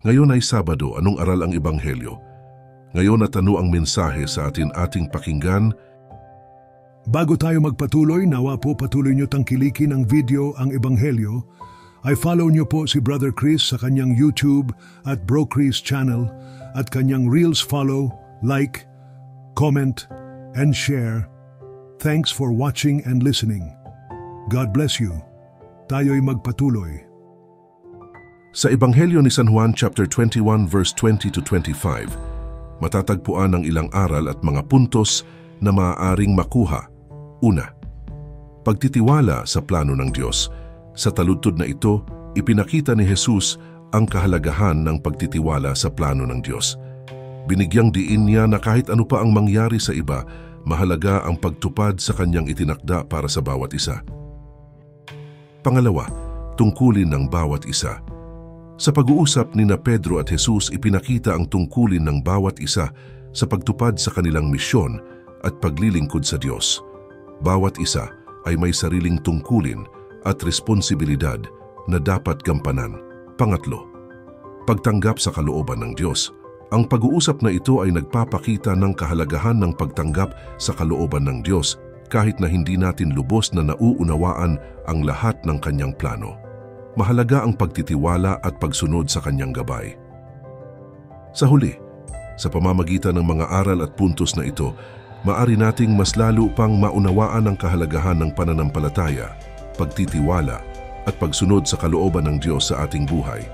Ngayon ay Sabado, anong aral ang Ebanghelyo? Ngayon at ano ang mensahe sa ating pakinggan? Bago tayo magpatuloy, nawa po patuloy nyo tangkilikin ang video ang Ebanghelyo. Ay follow nyo po si Brother Chris sa kanyang YouTube at Bro Chris channel at kanyang Reels follow, like, comment, and share. Thanks for watching and listening. God bless you. Tayo'y magpatuloy. Sa Ebanghelyo ni San Juan chapter 21 verse 20 to 25, matatagpuan ang ilang aral at mga puntos na maaaring makuha. Una, pagtitiwala sa plano ng Diyos. Sa taludtod na ito, ipinakita ni Jesus ang kahalagahan ng pagtitiwala sa plano ng Diyos. Binigyang diin niya na kahit ano pa ang mangyari sa iba, mahalaga ang pagtupad sa kanyang itinakda para sa bawat isa. Pangalawa, tungkulin ng bawat isa. Sa pag-uusap ni Pedro at Jesus, ipinakita ang tungkulin ng bawat isa sa pagtupad sa kanilang misyon at paglilingkod sa Diyos. Bawat isa ay may sariling tungkulin at responsibilidad na dapat gampanan. Pangatlo, pagtanggap sa kalooban ng Diyos. Ang pag-uusap na ito ay nagpapakita ng kahalagahan ng pagtanggap sa kalooban ng Diyos kahit na hindi natin lubos na nauunawaan ang lahat ng kanyang plano. Mahalaga ang pagtitiwala at pagsunod sa kanyang gabay. Sa huli, sa pamamagitan ng mga aral at puntos na ito, maaari nating mas lalo pang maunawaan ang kahalagahan ng pananampalataya, pagtitiwala at pagsunod sa kalooban ng Diyos sa ating buhay.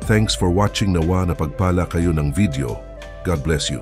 Thanks for watching, nawa na pagpala kayo ng video. God bless you.